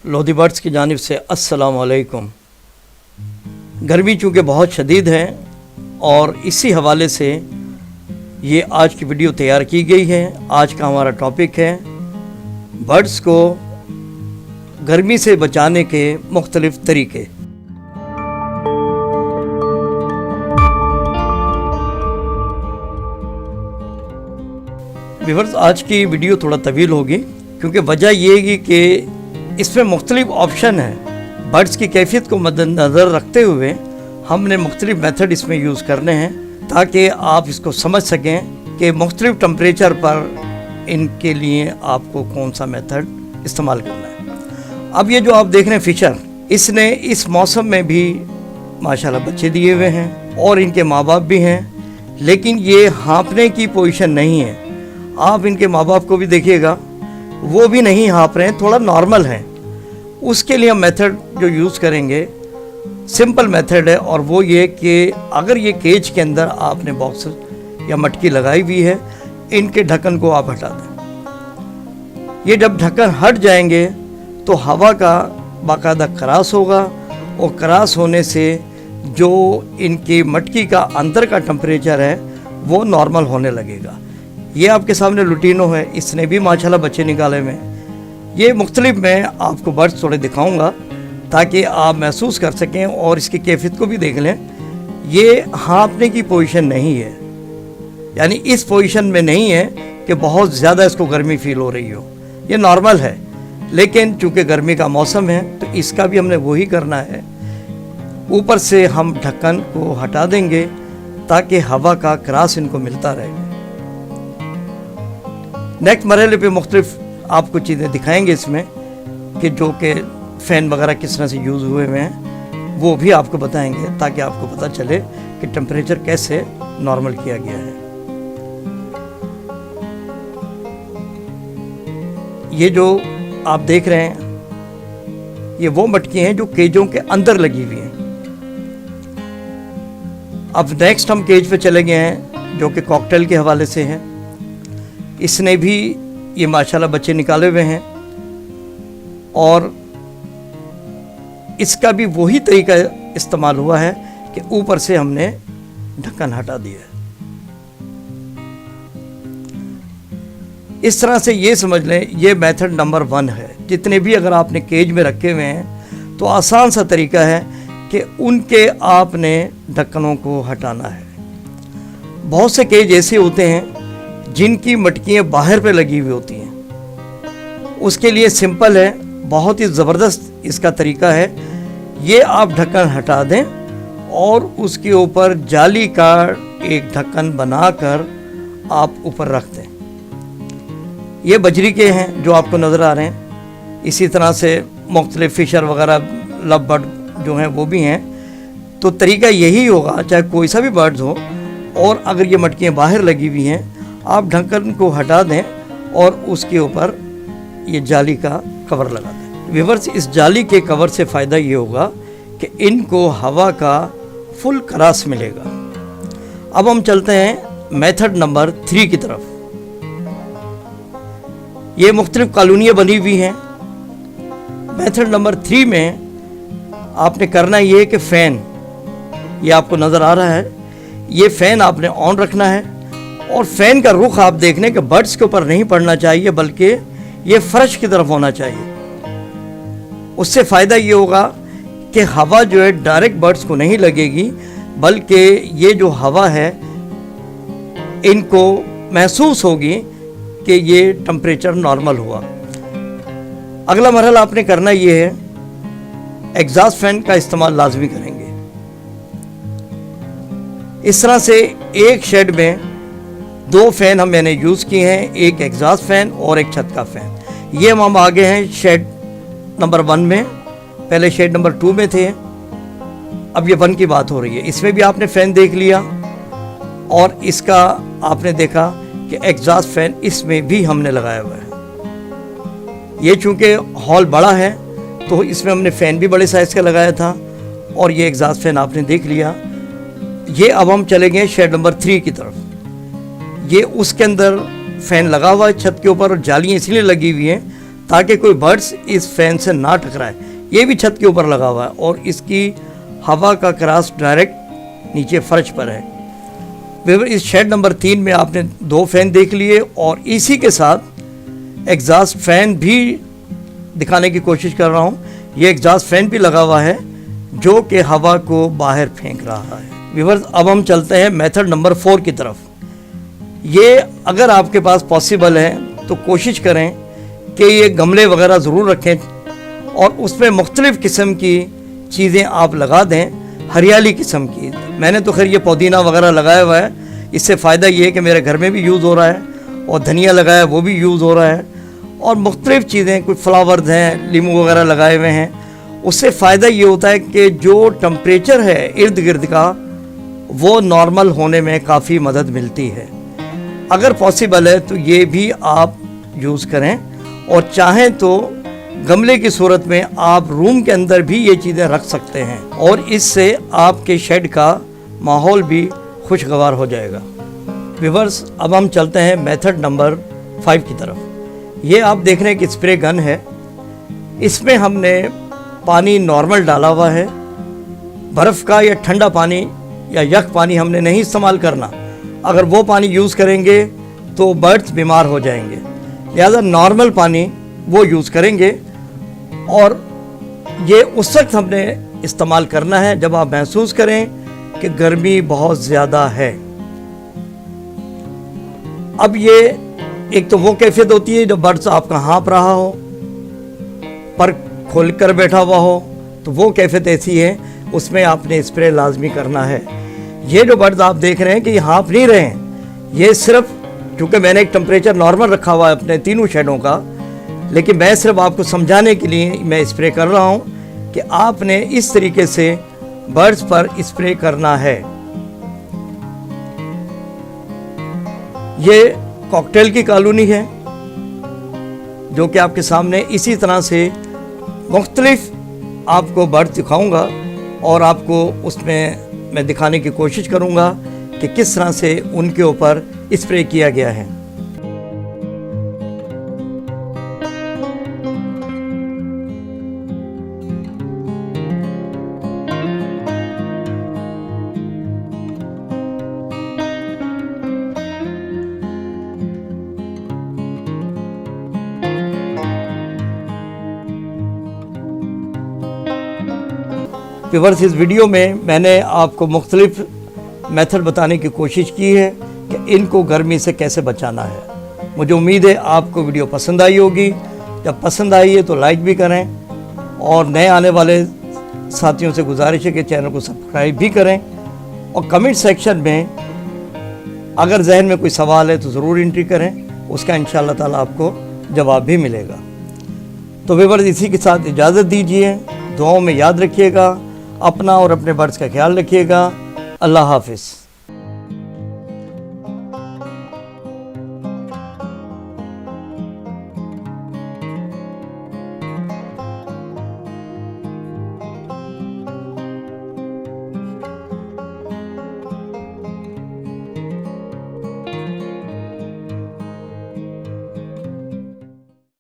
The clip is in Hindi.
लोधी बर्ड्स की जानिब से अस्सलाम वालेकुम। गर्मी चूँकि बहुत शदीद है और इसी हवाले से ये आज की वीडियो तैयार की गई है। आज का हमारा टॉपिक है बर्ड्स को गर्मी से बचाने के मुख्तलिफ तरीके। व्यूअर्स, आज की वीडियो थोड़ा तवील होगी क्योंकि वजह ये है कि इसमें मुख्तलिफ ऑप्शन है। बर्ड्स की कैफियत को मद्देनज़र रखते हुए हमने मुख्तलिफ मेथड इसमें यूज़ करने हैं ताकि आप इसको समझ सकें कि मुख्तलिफ टेम्परेचर पर इनके लिए आपको कौन सा मेथड इस्तेमाल करना है। अब ये जो आप देख रहे हैं फिशर, इसने इस मौसम में भी माशाल्लाह बच्चे दिए हुए हैं और इनके माँ बाप भी हैं, लेकिन ये हाँपने की पोजीशन नहीं है। आप इनके माँ बाप को भी देखिएगा, वो भी नहीं हाँप रहे हैं, थोड़ा नॉर्मल है। उसके लिए हम मेथड जो यूज़ करेंगे सिंपल मेथड है, और वो ये कि अगर ये केज के अंदर आपने बॉक्स या मटकी लगाई हुई है, इनके ढक्कन को आप हटा दें। ये जब ढक्कन हट जाएंगे तो हवा का बाकायदा क्रॉस होगा, और क्रॉस होने से जो इनकी मटकी का अंदर का टेम्परेचर है वो नॉर्मल होने लगेगा। ये आपके सामने लुटीनो है, इसने भी माशाल्लाह बच्चे निकाले हुए हैं। ये मुख्तलिफ मैं आपको बर्ड्स थोड़े दिखाऊंगा ताकि आप महसूस कर सकें और इसकी कैफियत को भी देख लें। ये हाँपने की पोजीशन नहीं है, यानी इस पोजीशन में नहीं है कि बहुत ज़्यादा इसको गर्मी फील हो रही हो। ये नॉर्मल है, लेकिन चूँकि गर्मी का मौसम है तो इसका भी हमने वही करना है। ऊपर से हम ढक्कन को हटा देंगे ताकि हवा का क्रॉस इनको मिलता रहे। नेक्स्ट मरहले पे मुख्तलिफ आपको चीज़ें दिखाएंगे इसमें कि जो कि फ़ैन वगैरह किस तरह से यूज़ हुए हुए हैं, वो भी आपको बताएंगे ताकि आपको पता चले कि टेम्परेचर कैसे नॉर्मल किया गया है। ये जो आप देख रहे हैं ये वो मटकी हैं जो केजों के अंदर लगी हुई हैं। अब नेक्स्ट हम केज पे चले गए हैं जो कि कॉकटेल के हवाले से है। इसने भी ये माशाल्लाह बच्चे निकाले हुए हैं और इसका भी वही तरीका इस्तेमाल हुआ है कि ऊपर से हमने ढक्कन हटा दिया है। इस तरह से ये समझ लें ये मेथड नंबर 1 है। जितने भी अगर आपने केज में रखे हुए हैं तो आसान सा तरीका है कि उनके आपने ढक्कनों को हटाना है। बहुत से केज ऐसे होते हैं जिनकी मटकियाँ बाहर पे लगी हुई होती हैं। उसके लिए सिंपल है, बहुत ही ज़बरदस्त इसका तरीका है। ये आप ढक्कन हटा दें और उसके ऊपर जाली का एक ढक्कन बनाकर आप ऊपर रख दें। ये बजरी के हैं जो आपको नज़र आ रहे हैं। इसी तरह से मुख्तलिफ फिशर वगैरह लव बर्ड जो हैं वो भी हैं। तो तरीका यही होगा चाहे कोई सा भी बर्ड्स हो, और अगर ये मटकियाँ बाहर लगी हुई हैं आप ढक्कन को हटा दें और उसके ऊपर ये जाली का कवर लगा दें। व्यूअर्स, इस जाली के कवर से फ़ायदा ये होगा कि इनको हवा का फुल क्रॉस मिलेगा। अब हम चलते हैं मेथड नंबर 3 की तरफ। ये मुख्तलिफ कॉलोनियाँ बनी हुई हैं। मेथड नंबर 3 में आपने करना ये है कि फ़ैन, ये आपको नज़र आ रहा है, ये फ़ैन आपने ऑन रखना है और फ़ैन का रुख आप देख लें कि बर्ड्स के ऊपर नहीं पड़ना चाहिए बल्कि ये फर्श की तरफ होना चाहिए। उससे फ़ायदा ये होगा कि हवा जो है डायरेक्ट बर्ड्स को नहीं लगेगी, बल्कि ये जो हवा है इनको महसूस होगी कि ये टेम्परेचर नॉर्मल हुआ। अगला मरहला आपने करना ये है, एग्जॉस्ट फ़ैन का इस्तेमाल लाजमी करेंगे। इस तरह से एक शेड में 2 फ़ैन मैंने यूज़ किए हैं, एक एग्जॉस्ट फ़ैन और एक छत का फ़ैन। ये हम आगे हैं शेड नंबर 1 में, पहले शेड नंबर 2 में थे, अब ये 1 की बात हो रही है। इसमें भी आपने फ़ैन देख लिया और इसका आपने देखा कि एग्जॉस्ट फ़ैन इसमें भी हमने लगाया हुआ है। ये चूँकि हॉल बड़ा है तो इसमें हमने फ़ैन भी बड़े साइज़ का लगाया था और ये एग्जॉस्ट फ़ैन आपने देख लिया। ये अब हम चले गए शेड नंबर 3 की तरफ। ये उसके अंदर फ़ैन लगा हुआ है छत के ऊपर और जालियाँ इसलिए लगी हुई हैं ताकि कोई बर्ड्स इस फैन से ना टकराए। ये भी छत के ऊपर लगा हुआ है और इसकी हवा का क्रॉस डायरेक्ट नीचे फर्श पर है। व्यूअर, इस शेड नंबर 3 में आपने 2 फैन देख लिए और इसी के साथ एग्जॉस्ट फैन भी दिखाने की कोशिश कर रहा हूँ। ये एग्जॉस्ट फैन भी लगा हुआ है जो कि हवा को बाहर फेंक रहा है। व्यूअर्स, अब हम चलते हैं मेथड नंबर 4 की तरफ। ये अगर आपके पास पॉसिबल है तो कोशिश करें कि ये गमले वगैरह ज़रूर रखें और उसमें मुख्तलिफ़ किस्म की चीज़ें आप लगा दें, हरियाली किस्म की। मैंने तो खैर ये पुदीना वगैरह लगाया हुआ है, इससे फ़ायदा ये है कि मेरे घर में भी यूज़ हो रहा है, और धनिया लगाया वो भी यूज़ हो रहा है, और मुख्तलिफ़ चीज़ें, कुछ फ्लावर्स हैं, लीमू वगैरह लगाए हुए हैं। उससे फ़ायदा ये होता है कि जो टम्परेचर है इर्द गिर्द का वो नॉर्मल होने में काफ़ी मदद मिलती है। अगर पॉसिबल है तो ये भी आप यूज़ करें, और चाहें तो गमले की सूरत में आप रूम के अंदर भी ये चीज़ें रख सकते हैं और इससे आपके शेड का माहौल भी खुशगवार हो जाएगा। व्यूअर्स, अब हम चलते हैं मेथड नंबर 5 की तरफ। ये आप देख रहे हैं कि स्प्रे गन है। इसमें हमने पानी नॉर्मल डाला हुआ है। बर्फ़ का या ठंडा पानी या यख पानी हमने नहीं इस्तेमाल करना। अगर वो पानी यूज़ करेंगे तो बर्ड्स बीमार हो जाएंगे, लिहाजा नॉर्मल पानी वो यूज़ करेंगे। और ये उस वक्त हमने इस्तेमाल करना है जब आप महसूस करें कि गर्मी बहुत ज़्यादा है। अब ये एक तो वो कैफियत होती है जब बर्ड्स आपका हाँप रहा हो, पर खोल कर बैठा हुआ हो, तो वो कैफियत ऐसी है, उसमें आपने स्प्रे लाजमी करना है। ये जो बर्ड्स आप देख रहे हैं कि ये हाँप नहीं रहे हैं, ये सिर्फ क्योंकि मैंने एक टेम्परेचर नॉर्मल रखा हुआ है अपने तीनों शेडों का, लेकिन मैं सिर्फ आपको समझाने के लिए मैं स्प्रे कर रहा हूँ कि आपने इस तरीके से बर्ड्स पर स्प्रे करना है। ये कॉकटेल की कॉलोनी है जो कि आपके सामने इसी तरह से मुख्तलिफ आपको बर्ड्स दिखाऊंगा और आपको उसमें मैं दिखाने की कोशिश करूंगा कि किस तरह से उनके ऊपर स्प्रे किया गया है। व्यूअर्स, इस वीडियो में मैंने आपको मुख्तलिफ मेथड बताने की कोशिश की है कि इनको गर्मी से कैसे बचाना है। मुझे उम्मीद है आपको वीडियो पसंद आई होगी। जब पसंद आई है तो लाइक भी करें और नए आने वाले साथियों से गुजारिश है कि चैनल को सब्सक्राइब भी करें, और कमेंट सेक्शन में अगर जहन में कोई सवाल है तो ज़रूर एंट्री करें, उसका इंशाअल्लाह ताला आपको जवाब भी मिलेगा। तो व्यूअर्स, इसी के साथ इजाज़त दीजिए। दुआओं में याद रखिएगा, अपना और अपने बर्ड्स का ख्याल रखिएगा। अल्लाह हाफिज़।